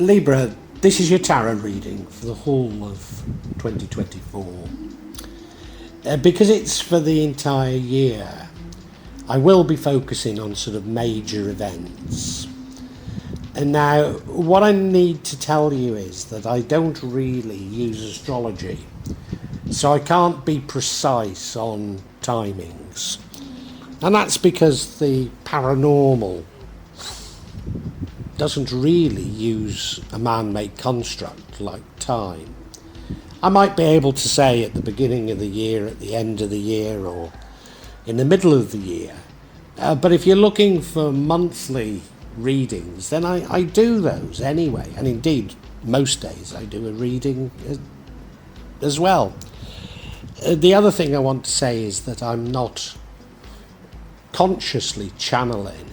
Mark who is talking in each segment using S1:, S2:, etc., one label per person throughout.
S1: Libra, this is your tarot reading for the whole of 2024. Because it's for the entire year, I will be focusing on sort of major events. And now, what I need to tell you is that I don't really use astrology, so I can't be precise on timings. And that's because the paranormal doesn't really use a man-made construct like time. I might be able to say at the beginning of the year, at the end of the year, or in the middle of the year. But if you're looking for monthly readings, then I do those anyway. And indeed, most days I do a reading as well. The other thing I want to say is that I'm not consciously channeling.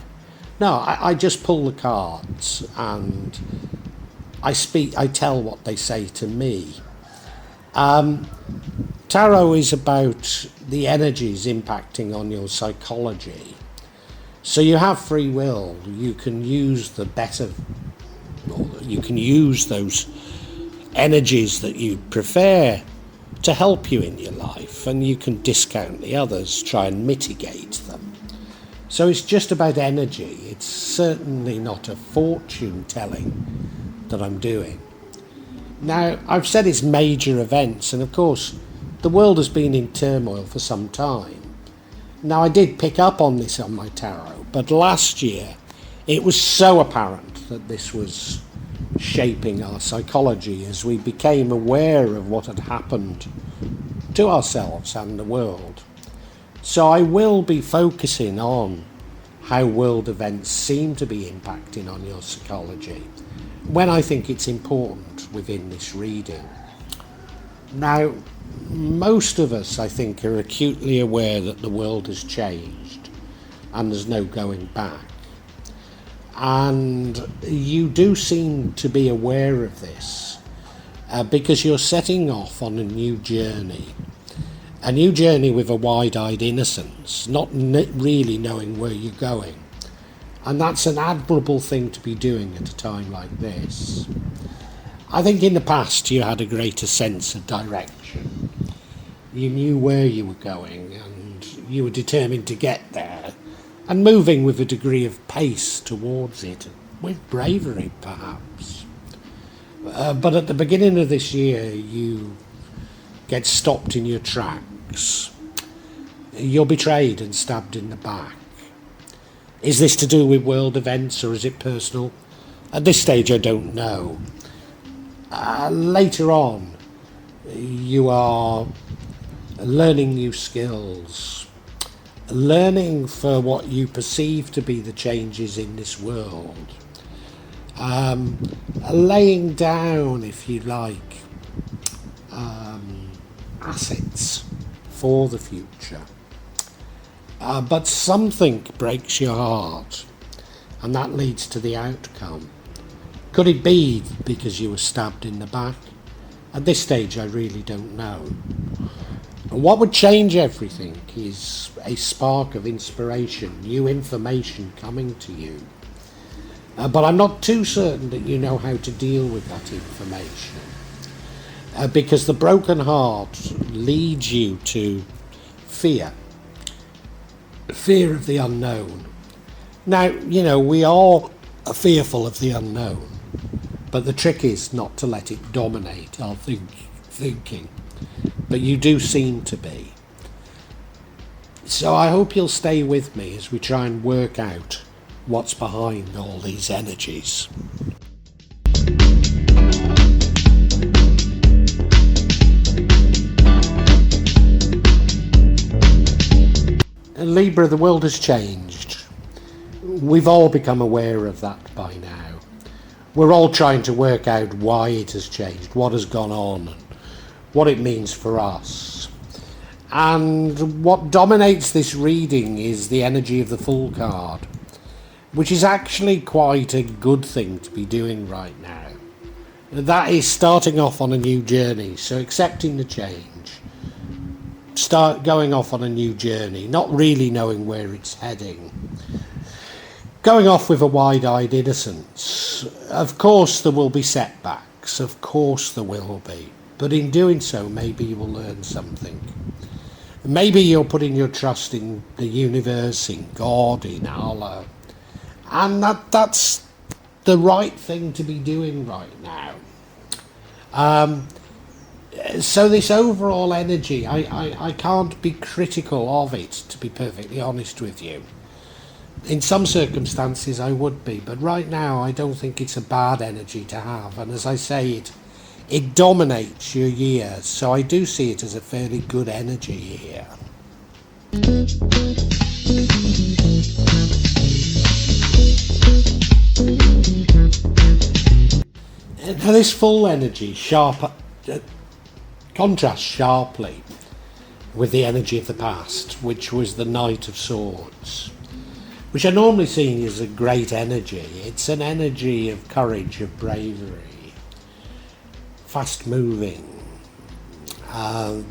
S1: No, I just pull the cards and I tell what they say to me. Tarot is about the energies impacting on your psychology. So you have free will. You can use you can use those energies that you prefer to help you in your life, and you can discount the others, try and mitigate them. So it's just about energy. It's certainly not a fortune telling that I'm doing. Now, I've said it's major events, and of course, the world has been in turmoil for some time. Now, I did pick up on this on my tarot, but last year it was so apparent that this was shaping our psychology as we became aware of what had happened to ourselves and the world. So I will be focusing on how world events seem to be impacting on your psychology when I think it's important within this reading. Now, most of us, I think, are acutely aware that the world has changed and there's no going back. And you do seem to be aware of this because you're setting off on a new journey with a wide-eyed innocence, not really knowing where you're going. And that's an admirable thing to be doing at a time like this. I think in the past you had a greater sense of direction. You knew where you were going and you were determined to get there, and moving with a degree of pace towards it, with bravery perhaps. But at the beginning of this year you get stopped in your tracks. You're betrayed and stabbed in the back. Is this to do with world events or is it personal? At this stage I don't know. Later on you are learning new skills, learning for what you perceive to be the changes in this world, laying down, if you like, assets for the future. But something breaks your heart, and that leads to the outcome. Could it be because you were stabbed in the back? At this stage, I really don't know. And what would change everything is a spark of inspiration, new information coming to you. But I'm not too certain that you know how to deal with that information. Because the broken heart leads you to fear. Fear of the unknown. Now, we all are fearful of the unknown, but the trick is not to let it dominate our thinking. But you do seem to be. So I hope you'll stay with me as we try and work out what's behind all these energies. Libra, the world has changed. We've all become aware of that by now. We're all trying to work out why it has changed, what has gone on, what it means for us. And what dominates this reading is the energy of the Fool card, which is actually quite a good thing to be doing right now. That is starting off on a new journey, so accepting the change. Start going off on a new journey, not really knowing where it's heading. Going off with a wide-eyed innocence, Of course there will be setbacks, of course there will be. But in doing so, maybe you will learn something. Maybe you're putting your trust in the universe, in God, in Allah. And that's the right thing to be doing right now. So this overall energy, I can't be critical of it, to be perfectly honest with you. In some circumstances I would be, but right now I don't think it's a bad energy to have. And as I say, it dominates your year, so I do see it as a fairly good energy here. Now this full energy contrasts sharply with the energy of the past, which was the Knight of Swords, which are normally seen as a great energy. It's an energy of courage, of bravery, fast moving,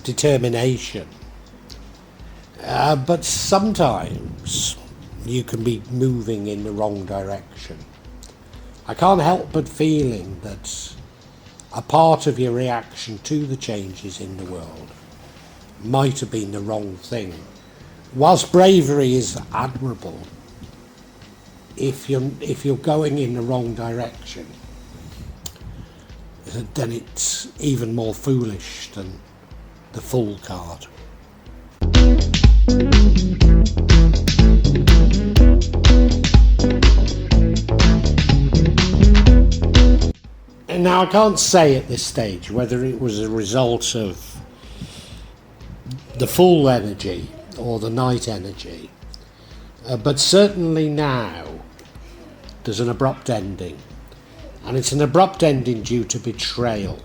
S1: determination. But sometimes you can be moving in the wrong direction. I can't help but feeling that a part of your reaction to the changes in the world might have been the wrong thing. Whilst bravery is admirable, if you're going in the wrong direction, then it's even more foolish than the Fool card. And now I can't say at this stage whether it was a result of the Fool energy or the Knight energy, but certainly now there's an abrupt ending, and it's an abrupt ending due to betrayal.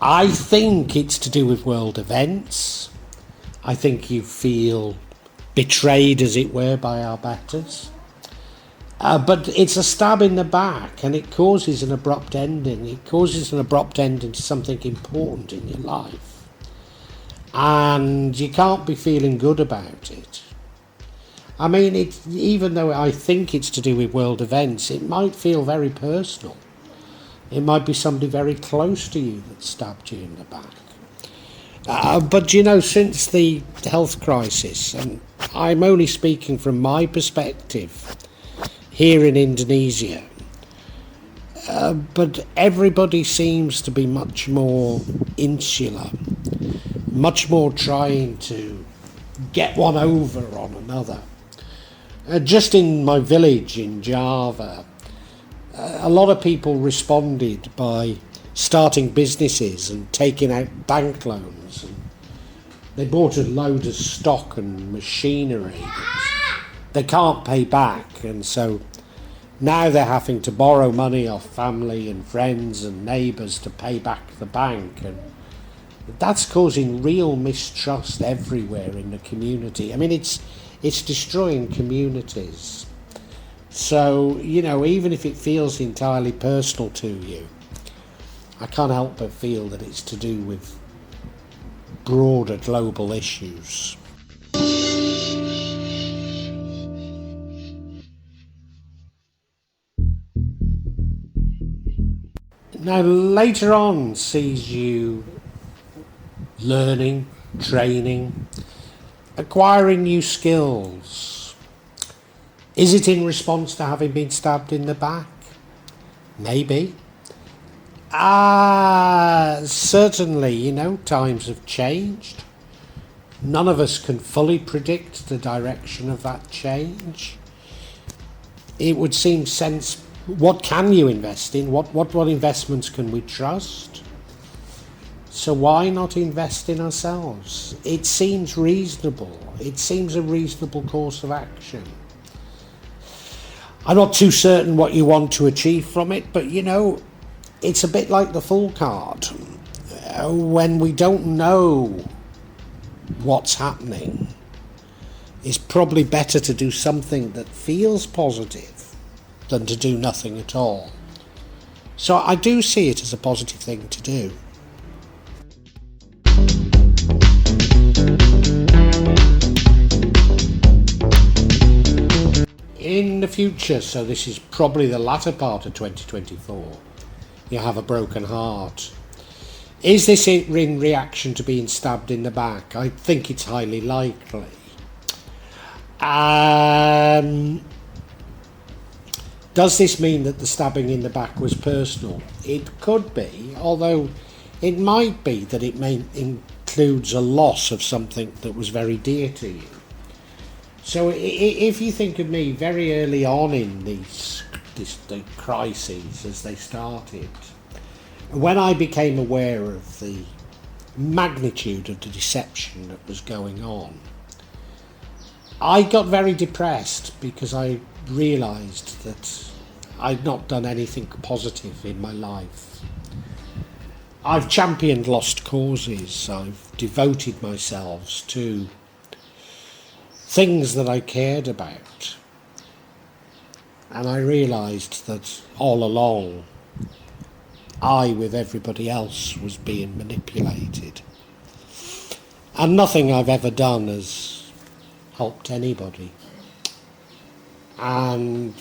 S1: I think it's to do with world events. I think you feel betrayed, as it were, by our betters. But it's a stab in the back, and it causes an abrupt ending. It causes an abrupt ending to something important in your life. And you can't be feeling good about it. I mean, even though I think it's to do with world events, it might feel very personal. It might be somebody very close to you that stabbed you in the back. But, since the health crisis, and I'm only speaking from my perspective here in Indonesia, but everybody seems to be much more insular, much more trying to get one over on another. Just in my village in Java, a lot of people responded by starting businesses and taking out bank loans. And they bought a load of stock and machinery that they can't pay back, and so now they're having to borrow money off family and friends and neighbours to pay back the bank, and that's causing real mistrust everywhere in the community. I mean, it's destroying communities. So, even if it feels entirely personal to you, I can't help but feel that it's to do with broader global issues. Now, later on sees you learning, training, acquiring new skills. Is it in response to having been stabbed in the back? Maybe. Certainly, times have changed. None of us can fully predict the direction of that change. It would seem sense. What can you invest in? What investments can we trust? So why not invest in ourselves? It seems reasonable. It seems a reasonable course of action. I'm not too certain what you want to achieve from it, but it's a bit like the Fool card. When we don't know what's happening, it's probably better to do something that feels positive than to do nothing at all. So I do see it as a positive thing to do. In the future, so this is probably the latter part of 2024, you have a broken heart. Is this in reaction to being stabbed in the back? I think it's highly likely. Does this mean that the stabbing in the back was personal? It could be, although it might be that it includes a loss of something that was very dear to you. So if you think of me very early on in the crises as they started, when I became aware of the magnitude of the deception that was going on, I got very depressed because I realised that I'd not done anything positive in my life. I've championed lost causes. I've devoted myself to things that I cared about. And I realised that all along, I, with everybody else, was being manipulated. And nothing I've ever done has helped anybody. And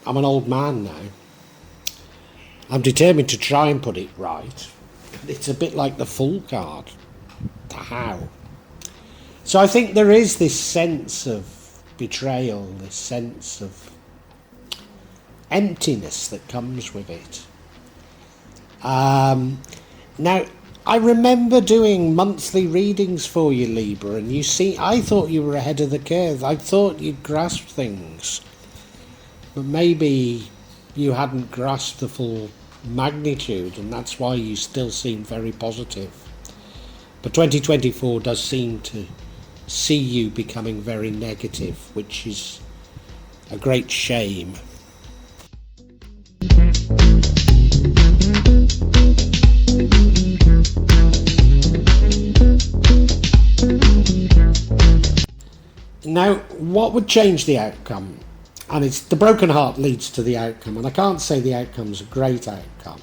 S1: I'm an old man now. I'm determined to try and put it right. It's a bit like the Fool card. The how. So I think there is this sense of betrayal, this sense of emptiness that comes with it. Now, I remember doing monthly readings for you, Libra, and you see, I thought you were ahead of the curve. I thought you'd grasped things, but maybe you hadn't grasped the full magnitude, and that's why you still seem very positive. But 2024 does seem to see you becoming very negative, which is a great shame. Now, what would change the outcome? And it's the broken heart leads to the outcome, and I can't say the outcome's a great outcome.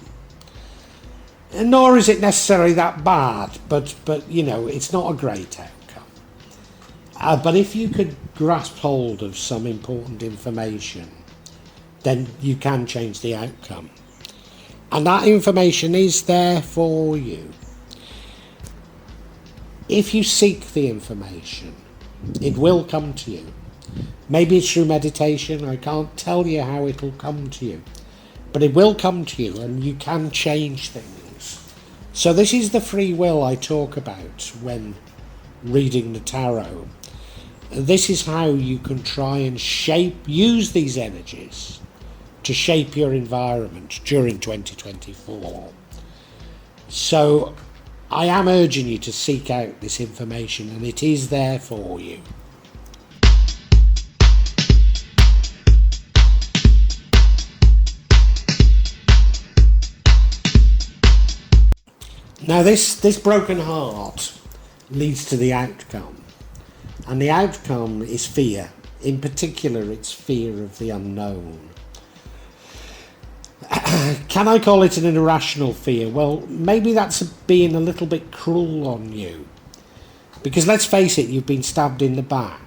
S1: And nor is it necessarily that bad, but you know, it's not a great outcome. But if you could grasp hold of some important information, then you can change the outcome. And that information is there for you. If you seek the information, it will come to you. Maybe it's through meditation. I can't tell you how it'll come to you, but it will come to you, and you can change things. So this is the free will I talk about when reading the tarot. This is how you can try and use these energies to shape your environment during 2024. So I am urging you to seek out this information, and it is there for you. Now this broken heart leads to the outcome, and the outcome is fear. In particular, it's fear of the unknown. Can I call it an irrational fear? Well, maybe that's being a little bit cruel on you, because let's face it, you've been stabbed in the back.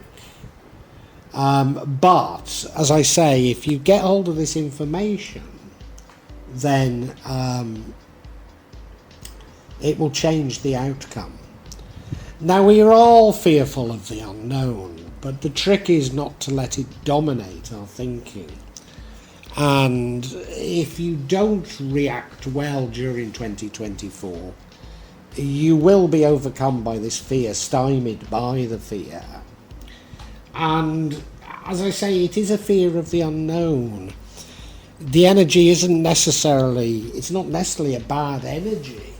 S1: But as I say, if you get hold of this information, then it will change the outcome. Now, we are all fearful of the unknown, but the trick is not to let it dominate our thinking. And if you don't react well during 2024, you will be overcome by this fear, stymied by the fear. And as I say, it is a fear of the unknown. The energy it's not necessarily a bad energy,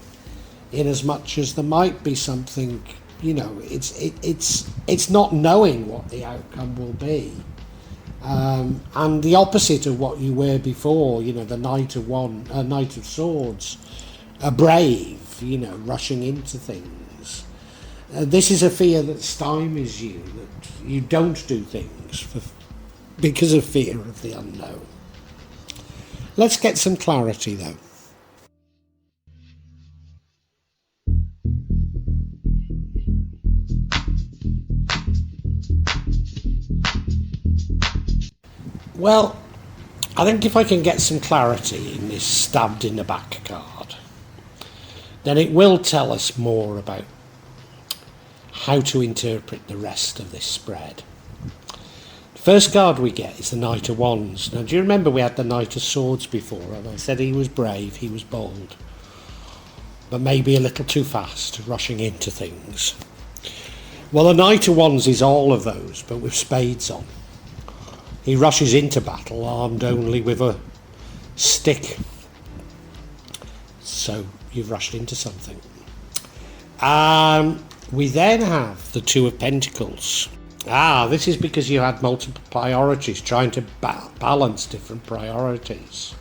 S1: in as much as there might be something, you know, it's not knowing what the outcome will be. And the opposite of what you were before, you know, the Knight of Swords, a brave, you know, rushing into things. This is a fear that stymies you, that you don't do things because of fear of the unknown. Let's get some clarity though. Well, I think if I can get some clarity in this stabbed in the back card, then it will tell us more about how to interpret the rest of this spread. The first card we get is the Knight of Wands. Now, do you remember we had the Knight of Swords before, and I said he was brave, he was bold, but maybe a little too fast, rushing into things. Well, the Knight of Wands is all of those, but with spades on. He rushes into battle armed only with a stick. So you've rushed into something. We then have the Two of Pentacles. This is because you had multiple priorities, trying to balance different priorities.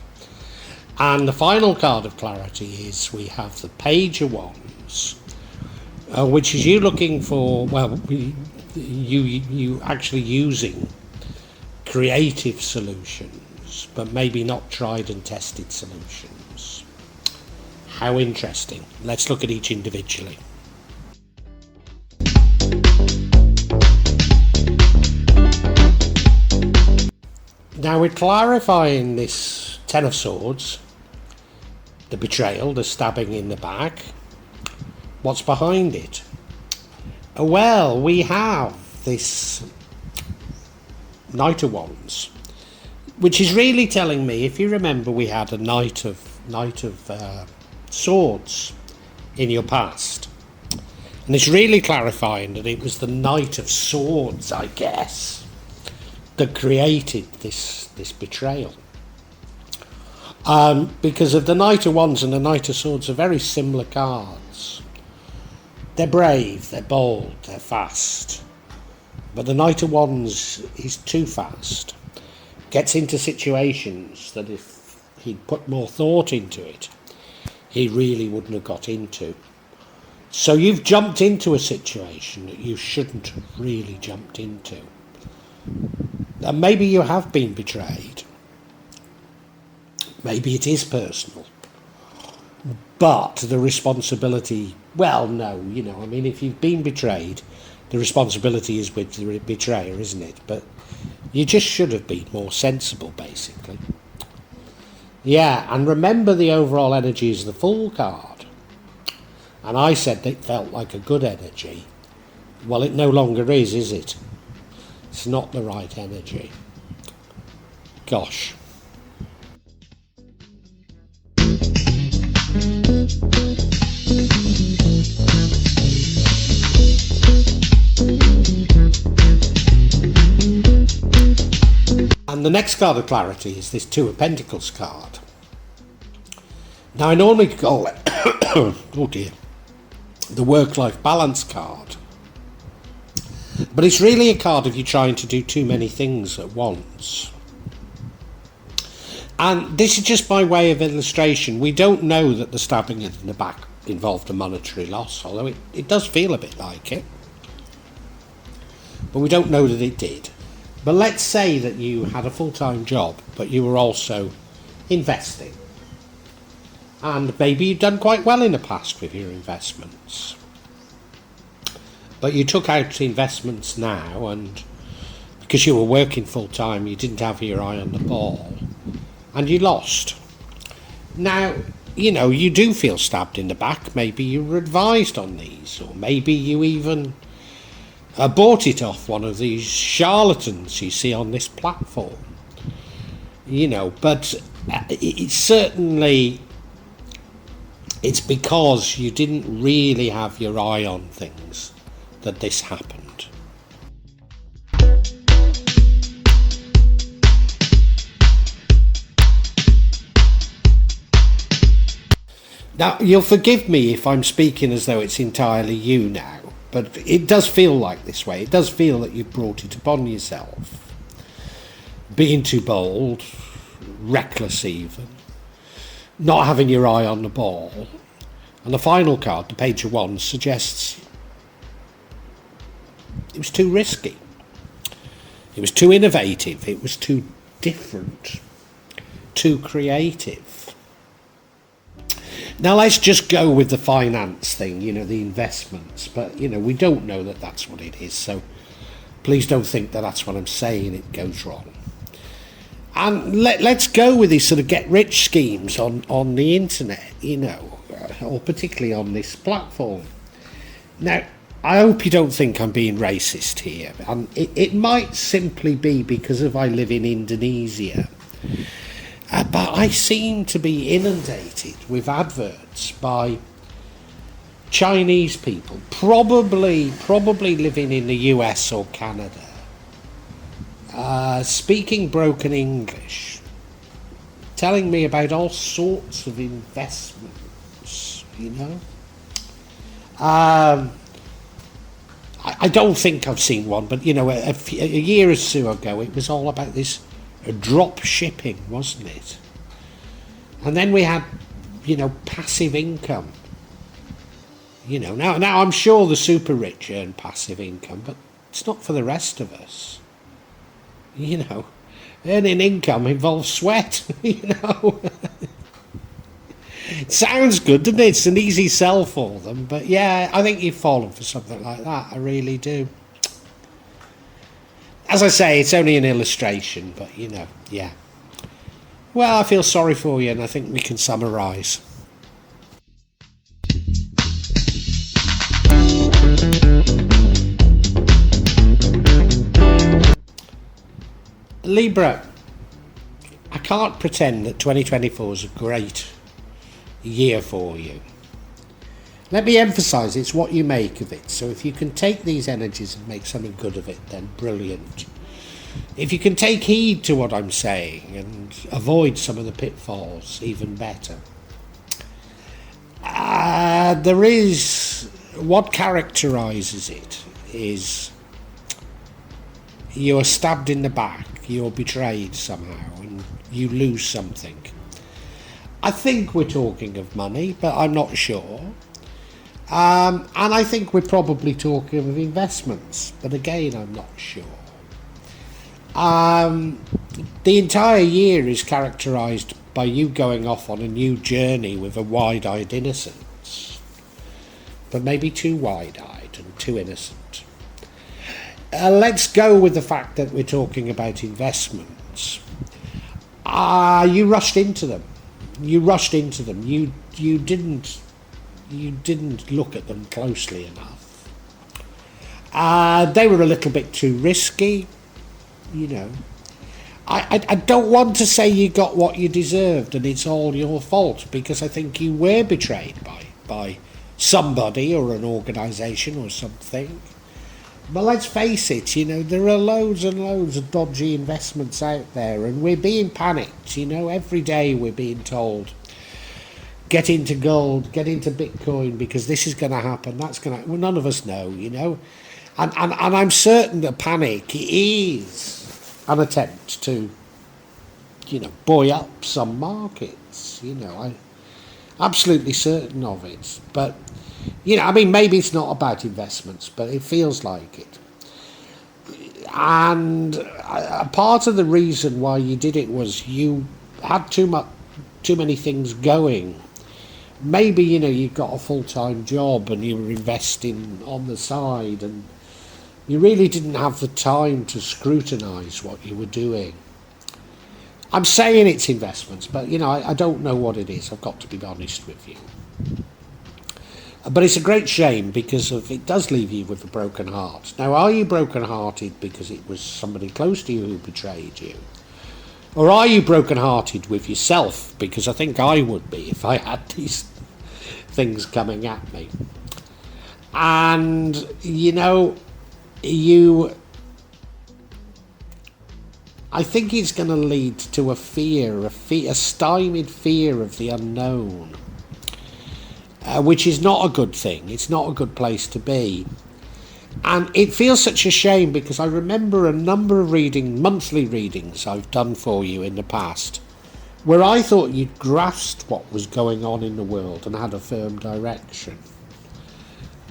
S1: And the final card of clarity is we have the Page of Wands, which is you looking for, well, you actually using creative solutions, but maybe not tried and tested solutions. How interesting. Let's look at each individually. Now we're clarifying this Ten of Swords, the betrayal, the stabbing in the back. What's behind it? Well, we have this Knight of Wands, which is really telling me, if you remember, we had a Knight of Swords in your past, and it's really clarifying that it was the Knight of Swords, I guess, that created this betrayal. Because of the Knight of Wands and the Knight of Swords are very similar cards. They're brave, they're bold, they're fast. But the Knight of Wands is too fast. Gets into situations that if he'd put more thought into it, he really wouldn't have got into. So you've jumped into a situation that you shouldn't have really jumped into. And maybe you have been betrayed. Maybe it is personal. But the responsibility, well, no, if you've been betrayed, the responsibility is with the betrayer, isn't it? But you just should have been more sensible, basically. Yeah, and remember the overall energy is the Fool card. And I said it felt like a good energy. Well, it no longer is it? It's not the right energy. Gosh. And the next card of clarity is this Two of Pentacles card. Now I normally call it, oh dear, the work-life balance card. But it's really a card of you trying to do too many things at once. And this is just by way of illustration. We don't know that the stabbing in the back involved a monetary loss, although it does feel a bit like it. But we don't know that it did. But let's say that you had a full-time job, but you were also investing. And maybe you've done quite well in the past with your investments. But you took out investments now, and because you were working full-time, you didn't have your eye on the ball, and you lost. Now, you do feel stabbed in the back. Maybe you were advised on these, or maybe you even bought it off one of these charlatans you see on this platform. But it's certainly, it's because you didn't really have your eye on things that this happened. Now, you'll forgive me if I'm speaking as though it's entirely you now, but it does feel like this way. It does feel that you've brought it upon yourself. Being too bold, reckless even, not having your eye on the ball. And the final card, the Page of Wands, suggests it was too risky. It was too innovative. It was too different, too creative. Now let's just go with the finance thing, the investments. But, we don't know that that's what it is. So please don't think that that's what I'm saying. It goes wrong. And let's go with these sort of get-rich schemes on the internet, or particularly on this platform. Now, I hope you don't think I'm being racist here. And it might simply be because I live in Indonesia. But I seem to be inundated with adverts by Chinese people, probably living in the US or Canada, speaking broken English, telling me about all sorts of investments, I don't think I've seen one, but a year or so ago it was all about this drop shipping, wasn't it? And then we had, passive income. Now I'm sure the super rich earn passive income, but it's not for the rest of us. Earning income involves sweat, It sounds good, doesn't it? It's an easy sell for them, but yeah, I think you've fallen for something like that. I really do. As I say, it's only an illustration, but yeah. Well, I feel sorry for you, and I think we can summarise. Libra, I can't pretend that 2024 is a great year for you. Let me emphasise, it's what you make of it. So if you can take these energies and make something good of it, then brilliant. If you can take heed to what I'm saying and avoid some of the pitfalls, even better. There is, what characterises it is you're stabbed in the back, you're betrayed somehow, and you lose something. I think we're talking of money, but I'm not sure. And I think we're probably talking of investments, but again, I'm not sure. The entire year is characterised by you going off on a new journey with a wide-eyed innocence, but maybe too wide-eyed and too innocent. Let's go with the fact that we're talking about investments. You rushed into them. You didn't look at them closely enough. They were a little bit too risky, I don't want to say you got what you deserved and it's all your fault, because I think you were betrayed by somebody or an organisation or something. But let's face it, there are loads and loads of dodgy investments out there, and we're being panicked. Every day we're being told, get into gold, get into Bitcoin, because this is going to happen, that's going to... Well, none of us know, And I'm certain that panic is an attempt to, buoy up some markets. I'm absolutely certain of it. But, maybe it's not about investments, but it feels like it. And a part of the reason why you did it was you had too many things going. Maybe, you got a full-time job and you were investing on the side, and you really didn't have the time to scrutinise what you were doing. I'm saying it's investments, but, I don't know what it is. I've got to be honest with you. But it's a great shame, because it does leave you with a broken heart. Now, are you broken-hearted because it was somebody close to you who betrayed you? Or are you broken-hearted with yourself? Because I think I would be if I had these things coming at me. And, I think it's going to lead to a stymied fear of the unknown, which is not a good thing. It's not a good place to be. And it feels such a shame, because I remember a number of monthly readings I've done for you in the past, where I thought you'd grasped what was going on in the world and had a firm direction.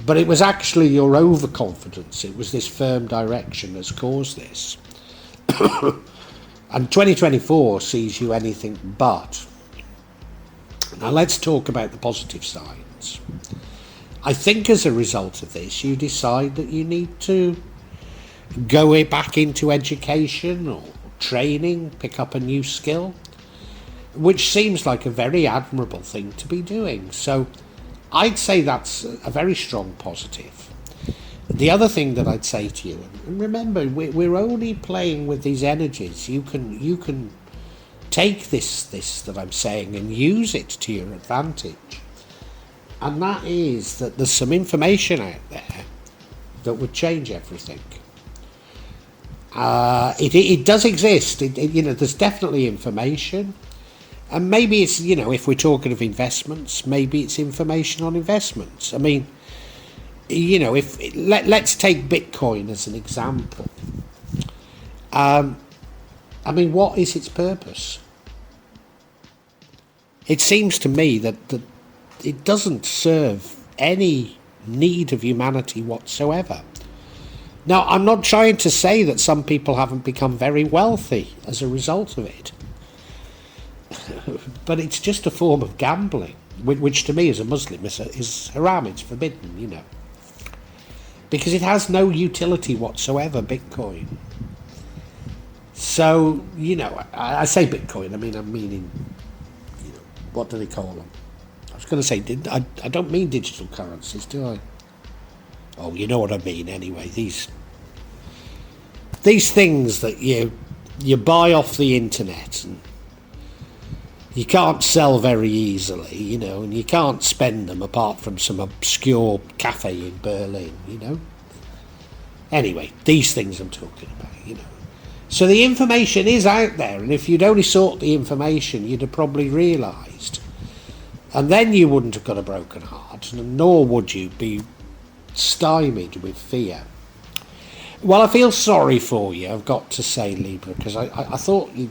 S1: But it was actually your overconfidence. It was this firm direction that's caused this. And 2024 sees you anything but. Now let's talk about the positive signs. I think as a result of this, you decide that you need to go back into education or training, pick up a new skill, which seems like a very admirable thing to be doing. So I'd say that's a very strong positive. The other thing that I'd say to you, and remember, we're only playing with these energies. You can take this that I'm saying and use it to your advantage. And that is that there's some information out there that would change everything. It does exist. There's definitely information. And maybe it's, if we're talking of investments, maybe it's information on investments. I mean, let's take Bitcoin as an example. What is its purpose? It seems to me that it doesn't serve any need of humanity whatsoever. Now, I'm not trying to say that some people haven't become very wealthy as a result of it. But it's just a form of gambling, which to me as a Muslim is haram, it's forbidden, Because it has no utility whatsoever, Bitcoin. So, I say Bitcoin, I'm meaning, what do they call them? I was going to say, I don't mean digital currencies, do I? Oh, you know what I mean anyway. These things that you buy off the internet and you can't sell very easily, and you can't spend them apart from some obscure cafe in Berlin, Anyway, these things I'm talking about, So the information is out there, and if you'd only sought the information, you'd have probably realised. And then you wouldn't have got a broken heart, nor would you be stymied with fear. Well, I feel sorry for you, I've got to say, Libra, because I thought you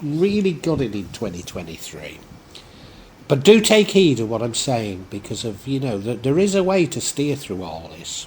S1: really got it in 2023. But do take heed of what I'm saying, because of, that there is a way to steer through all this.